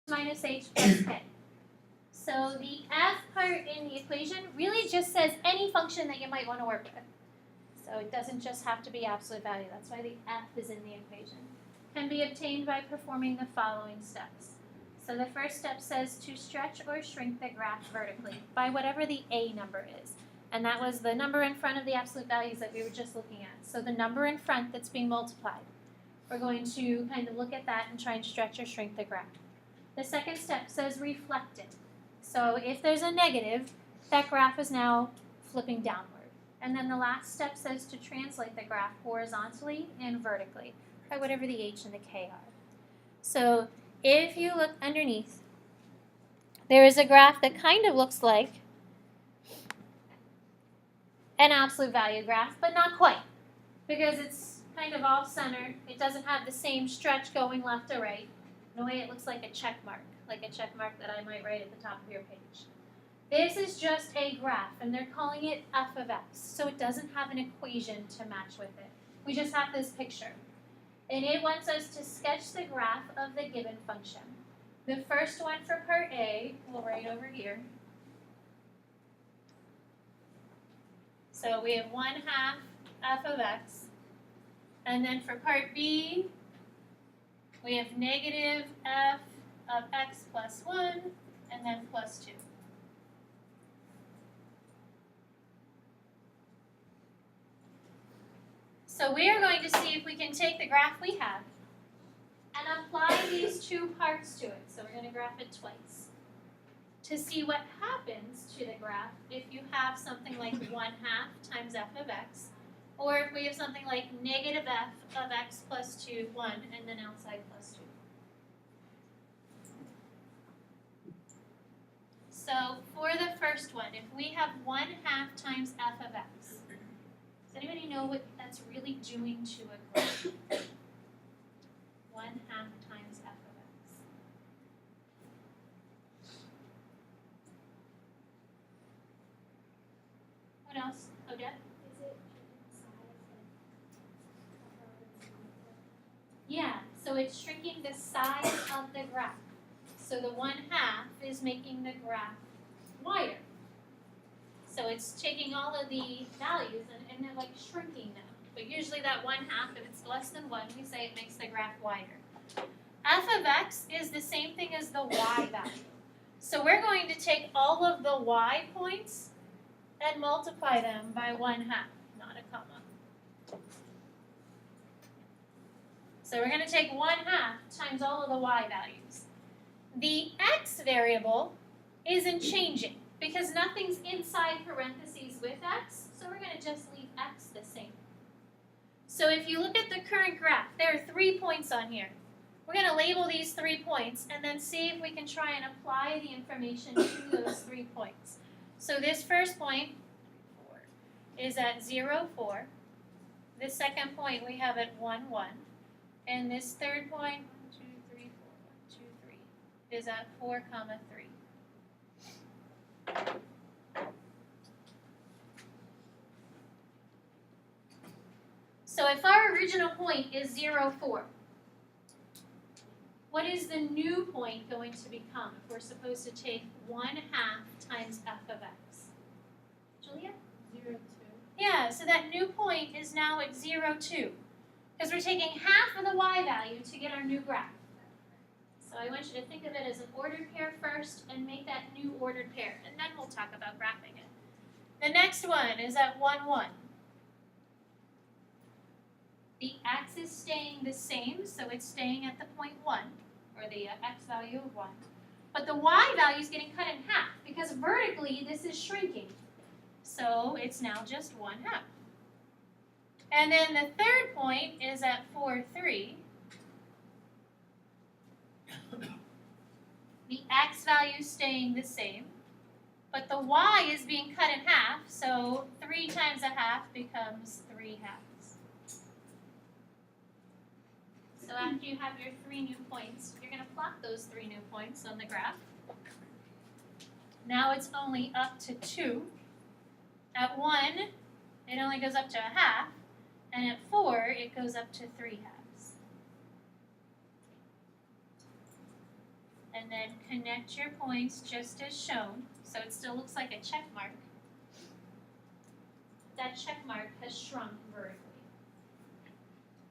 minus h plus k. So the f part in the equation really just says any function that you might want to work with. So it doesn't just have to be absolute value. That's why the f is in the equation. Can be obtained by performing the following steps. So the first step says to stretch or shrink the graph vertically by whatever the a number is. And that was the number in front of the absolute values that we were just looking at. So the number in front that's being multiplied. We're going to kind of look at that and try and stretch or shrink the graph. The second step says reflect it. So if there's a negative, that graph is now flipping downward. And then the last step says to translate the graph horizontally and vertically by whatever the h and the k are. So if you look underneath, there is a graph that kind of looks like an absolute value graph, but not quite, because it's kind of off-center. It doesn't have the same stretch going left to right. In a way, it looks like a check mark that I might write at the top of your page. This is just a graph, and they're calling it f of x, so it doesn't have an equation to match with it. We just have this picture. And it wants us to sketch the graph of the given function. The first one for part A, we'll write over here. So we have 1/2 f of x. And then for part B, we have negative f of x plus 1, and then plus 2. So we are going to see if we can take the graph we have and apply these two parts to it. So we're going to graph it twice to see what happens to the graph if you have something like 1/2 times f of x, or if we have something like negative f of x plus 2, 1, and then outside plus 2. So for the first one, if we have 1/2 times f of x, does anybody know what that's really doing to a graph? 1/2 times f of x. What else? Odette? Is it size and Yeah, so it's shrinking the size of the graph. So the 1/2 is making the graph wider. So it's taking all of the values and they're like shrinking them. But usually that 1/2, if it's less than 1, we say it makes the graph wider. F of x is the same thing as the y value. So we're going to take all of the y points and multiply them by 1/2, not a comma. So we're going to take 1/2 times all of the y values. The x variable isn't changing because nothing's inside parentheses with x, so we're going to just leave x the same. So if you look at the current graph, there are 3 points on here. We're going to label these 3 points and then see if we can try and apply the information to those 3 points. So this first point is at 0, 4. This second point we have at 1, 1. And this third point, 1, 2, 3, 4, 1, 2, 3, is at 4, 3. So if our original point is 0, 4, what is the new point going to become if we're supposed to take 1/2 times f of x? Julia? 0, 2. Yeah, so that new point is now at 0, 2. Because we're taking half of the y value to get our new graph. So I want you to think of it as an ordered pair first and make that new ordered pair. And then we'll talk about graphing it. The next one is at 1, 1. The x is staying the same, so it's staying at the point 1, or the x value of 1. But the y value is getting cut in half because vertically this is shrinking. So it's now just 1/2. And then the third point is at 4, 3. The x value is staying the same, but the y is being cut in half, so 3 times 1/2 becomes 3/2. So after you have your 3 new points, you're going to plot those 3 new points on the graph. Now it's only up to 2. At 1, it only goes up to 1/2, and at 4, it goes up to 3/2. and then connect your points just as shown, so it still looks like a check mark. That check mark has shrunk vertically,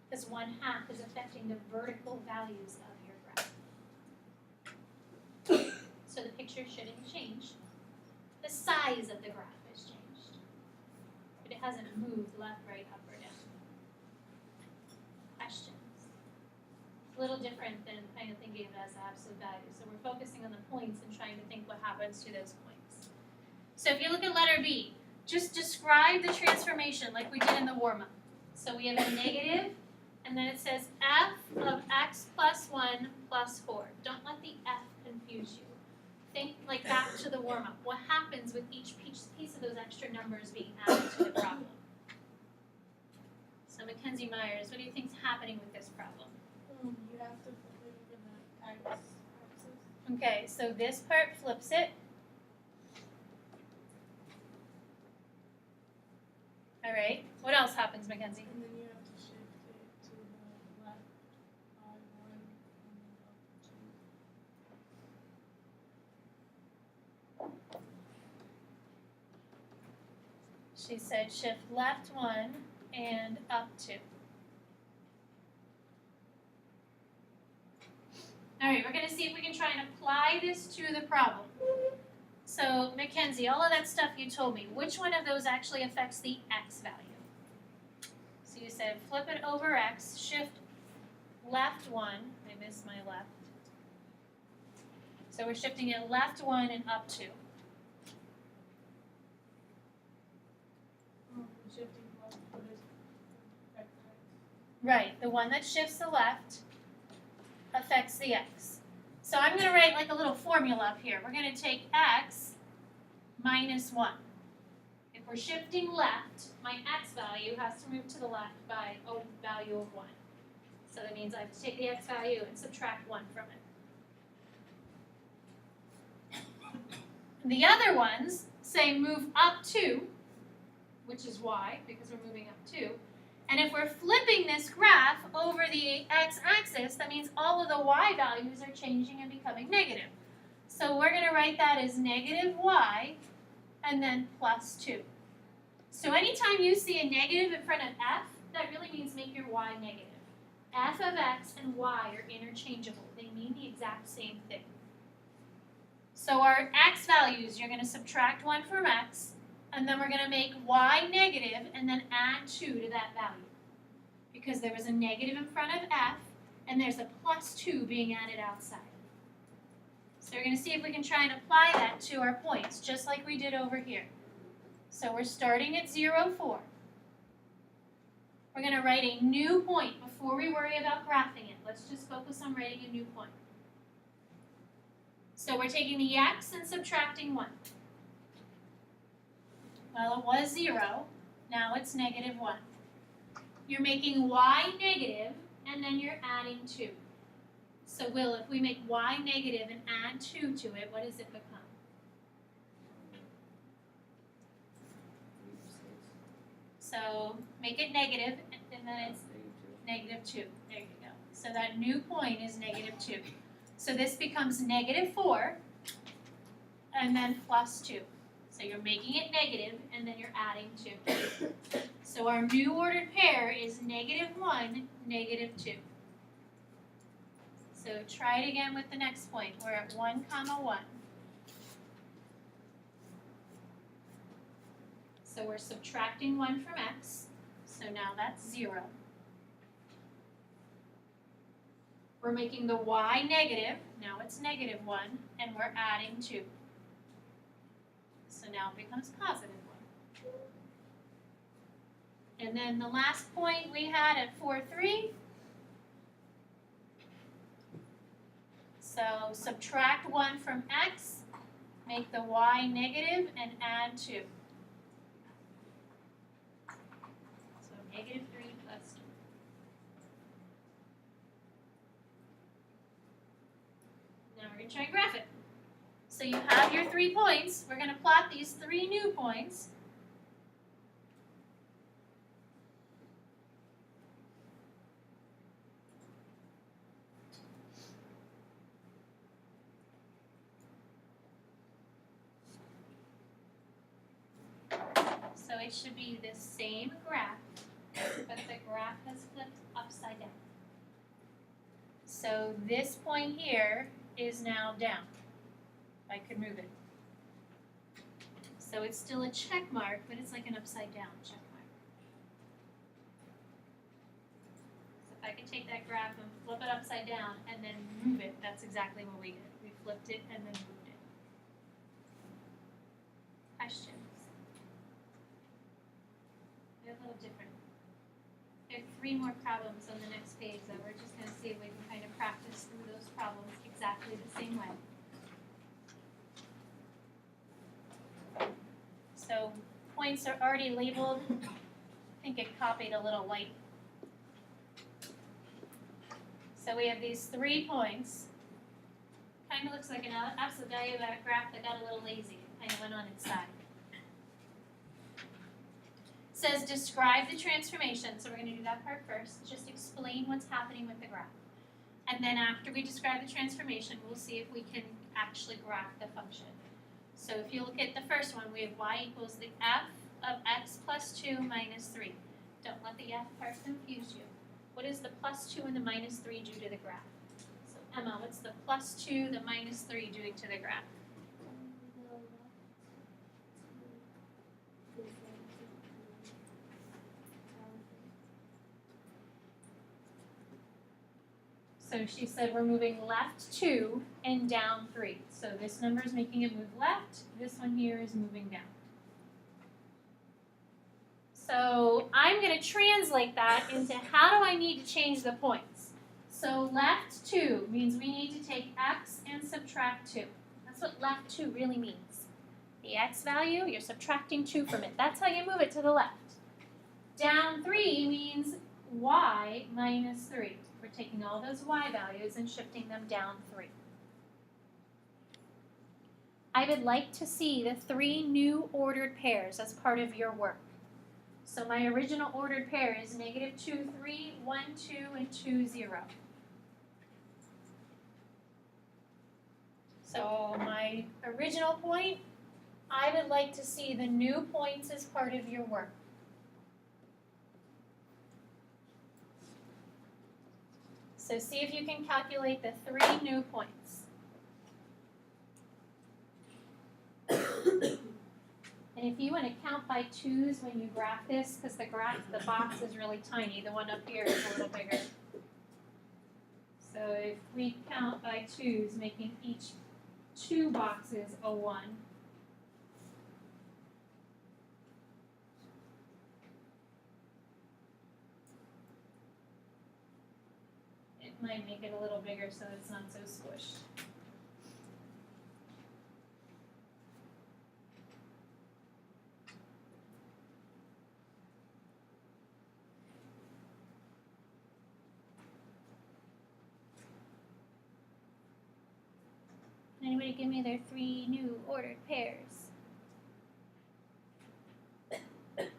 because 1/2 is affecting the vertical values of your graph. So the picture shouldn't change. The size of the graph has changed, but it hasn't moved left, right, up, or down. Questions? A little different than kind of thinking of it as the absolute value. So we're focusing on the points and trying to think what happens to those points. So if you look at letter B, just describe the transformation like we did in the warm-up. So we have a negative, and then it says f of x plus 1 plus 4. Don't let the f confuse you. Think like back to the warm-up. What happens with each piece of those extra numbers being added to the problem? So Mackenzie Myers, what do you think is happening with this problem? You have to put it in the x-axis. Okay, so this part flips it. All right, what else happens, Mackenzie? And then you have to shift it to the left by 1 and then up 2. She said shift left 1 and up 2. All right, we're going to see if we can try and apply this to the problem. So, Mackenzie, all of that stuff you told me, which one of those actually affects the x value? So you said flip it over x, shift left 1. I missed my left. So we're shifting it left 1 and up 2. Shifting left, put it x. Right, the one that shifts the left affects the x. So I'm going to write like a little formula up here. We're going to take x minus 1. If we're shifting left, my x value has to move to the left by a value of 1. So that means I have to take the x value and subtract 1 from it. The other ones say move up 2, which is y, because we're moving up 2. And if we're flipping this graph over the x-axis, that means all of the y values are changing and becoming negative. So we're going to write that as negative y and then plus 2. So anytime you see a negative in front of f, that really means make your y negative. F of x and y are interchangeable. They mean the exact same thing. So our x values, you're going to subtract 1 from x, and then we're going to make y negative and then add 2 to that value. Because there was a negative in front of f, and there's a plus 2 being added outside. So we're going to see if we can try and apply that to our points, just like we did over here. So we're starting at 0, 4. We're going to write a new point before we worry about graphing it. Let's just focus on writing a new point. So we're taking the x and subtracting 1. Well, it was 0. Now it's negative 1. You're making y negative, and then you're adding 2. So, Will, if we make y negative and add 2 to it, what does it become? So, make it negative, and then it's negative 2. There you go. So that new point is negative 2. So this becomes negative 4, and then plus 2. So you're making it negative, and then you're adding 2. So our new ordered pair is negative 1, negative 2. So try it again with the next point. We're at 1, 1. So we're subtracting 1 from x. So now that's 0. We're making the y negative. Now it's negative 1, and we're adding 2. So now it becomes positive 1. And then the last point we had at 4, 3. So subtract 1 from x, make the y negative, and add 2. So negative 3 plus 2. Now we're going to try and graph it. So you have your 3 points. We're going to plot these 3 new points. it should be the same graph, but the graph has flipped upside down. So this point here is now down. I could move it. So it's still a check mark, but it's like an upside down check mark. So if I could take that graph and flip it upside down and then move it, that's exactly what we did. We flipped it and then moved it. Questions? They're a little different. There are 3 more problems on the next page that we're just going to see if we can kind of practice through those problems exactly the same way. So points are already labeled. I think it copied a little light. So we have these 3 points. Kind of looks like an absolute value of that graph that got a little lazy. It kind of went on its side. It says describe the transformation. So we're going to do that part first. Just explain what's happening with the graph. And then after we describe the transformation, we'll see if we can actually graph the function. So if you look at the first one, we have y equals the f of x plus 2 minus 3. Don't let the f part confuse you. What is the plus 2 and the minus 3 do to the graph? So Emma, what's the plus 2, the minus 3 doing to the graph? So she said we're moving left 2 and down 3. So this number is making it move left. This one here is moving down. So I'm going to translate that into how do I need to change the points. So left 2 means we need to take x and subtract 2. That's what left 2 really means. The x value, you're subtracting 2 from it. That's how you move it to the left. Down 3 means y minus 3. We're taking all those y values and shifting them down 3. I would like to see the 3 new ordered pairs as part of your work. So my original ordered pair is -2, 3, 1, 2, and 2, 0. So my original point, I would like to see the new points as part of your work. So see if you can calculate the 3 new points. And if you want to count by 2s when you graph this, because the box is really tiny, the one up here is a little bigger. So if we count by 2s, making each 2 boxes a 1. It might make it a little bigger so it's not so squished. Anybody give me their 3 new ordered pairs? Connor,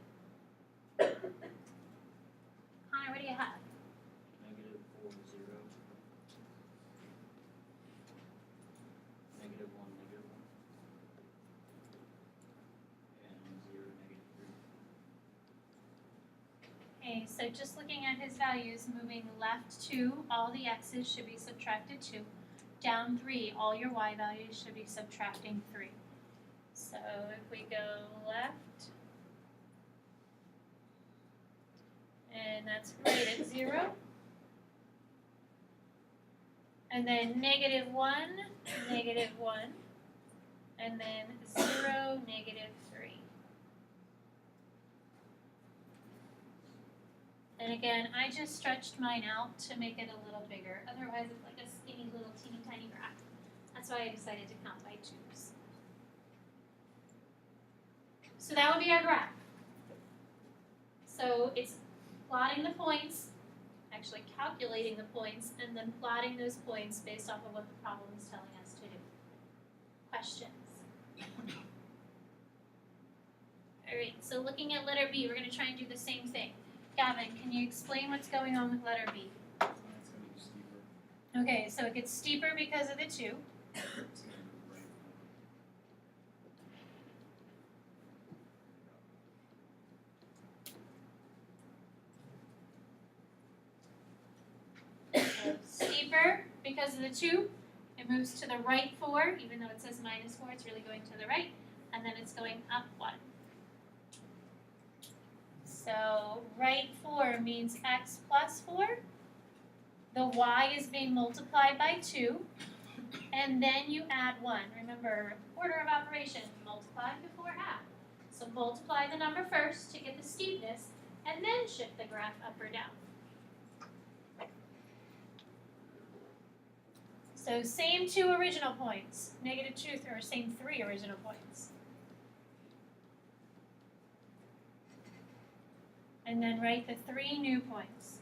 what do you have? -4, 0. -1, -1. And 0, -3. Okay, so just looking at his values, moving left 2, all the x's should be subtracted 2. Down 3, all your y values should be subtracting 3. So if we go left, and that's right at 0. And then -1, -1, and then 0, -3. And again, I just stretched mine out to make it a little bigger. Otherwise, it's like a skinny little teeny tiny graph. That's why I decided to count by 2s. So that would be our graph. So it's plotting the points, actually calculating the points, and then plotting those points based off of what the problem is telling us to do. Questions? All right, so looking at letter B, we're going to try and do the same thing. Gavin, can you explain what's going on with letter B? That's going to be steeper. Okay, so it gets steeper because of the 2. It's going to move right. because of the 2. It moves to the right 4, even though it says minus 4, it's really going to the right. And then it's going up 1. So right 4 means x plus 4. The y is being multiplied by 2. And then you add 1. Remember, order of operation, multiply before add. So multiply the number first to get the steepness, and then shift the graph up or down. So same 2 original points, -2, or same 3 original points. And then write the 3 new points.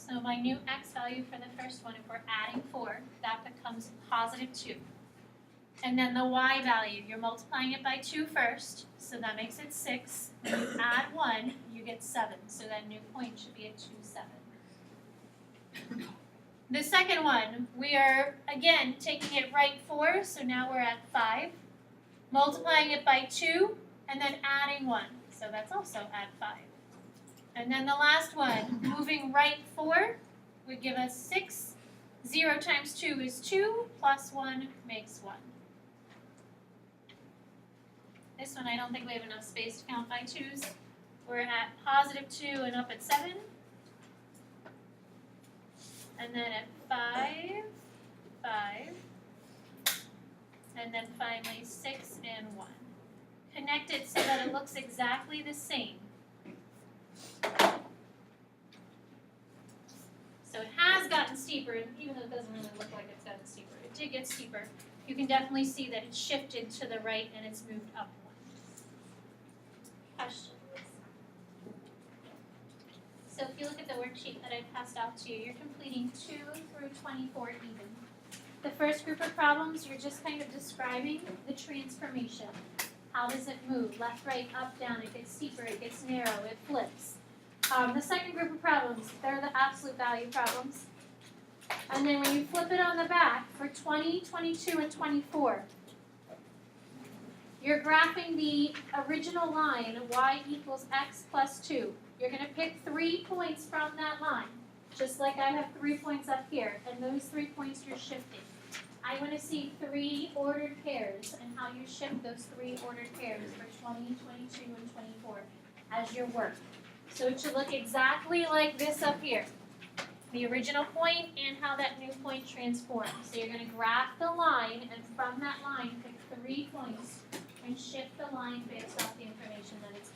So my new x value for the first one, if we're adding 4, that becomes +2. And then the y value, you're multiplying it by 2 first, so that makes it 6. When you add 1, you get 7. So that new point should be a 2, 7. The second one, we are, again, taking it right 4, so now we're at 5. Multiplying it by 2, and then adding 1. So that's also add 5. And then the last one, moving right 4, would give us 6. 0 times 2 is 2, plus 1 makes 1. This one, I don't think we have enough space to count by 2's. We're at +2 and up at 7. And then at 5, 5. And then finally 6 and 1. Connect it so that it looks exactly the same. So it has gotten steeper, and even though it doesn't really look like it's gotten steeper, it did get steeper. You can definitely see that it's shifted to the right and it's moved up 1. Questions? So if you look at the worksheet that I passed out to you, you're completing 2 through 24 even. The first group of problems, you're just kind of describing the transformation. How does it move? Left, right, up, down. It gets steeper, it gets narrow, it flips. The second group of problems, they're the absolute value problems. And then when you flip it on the back for 20, 22, and 24, you're graphing the original line, y equals x plus 2. You're going to pick 3 points from that line, just like I have 3 points up here, and those 3 points you're shifting. I want to see 3 ordered pairs and how you shift those 3 ordered pairs for 20, 22, and 24 as your work. So it should look exactly like this up here. The original point and how that new point transforms. So you're going to graph the line, and from that line pick 3 points and shift the line based off the information that it's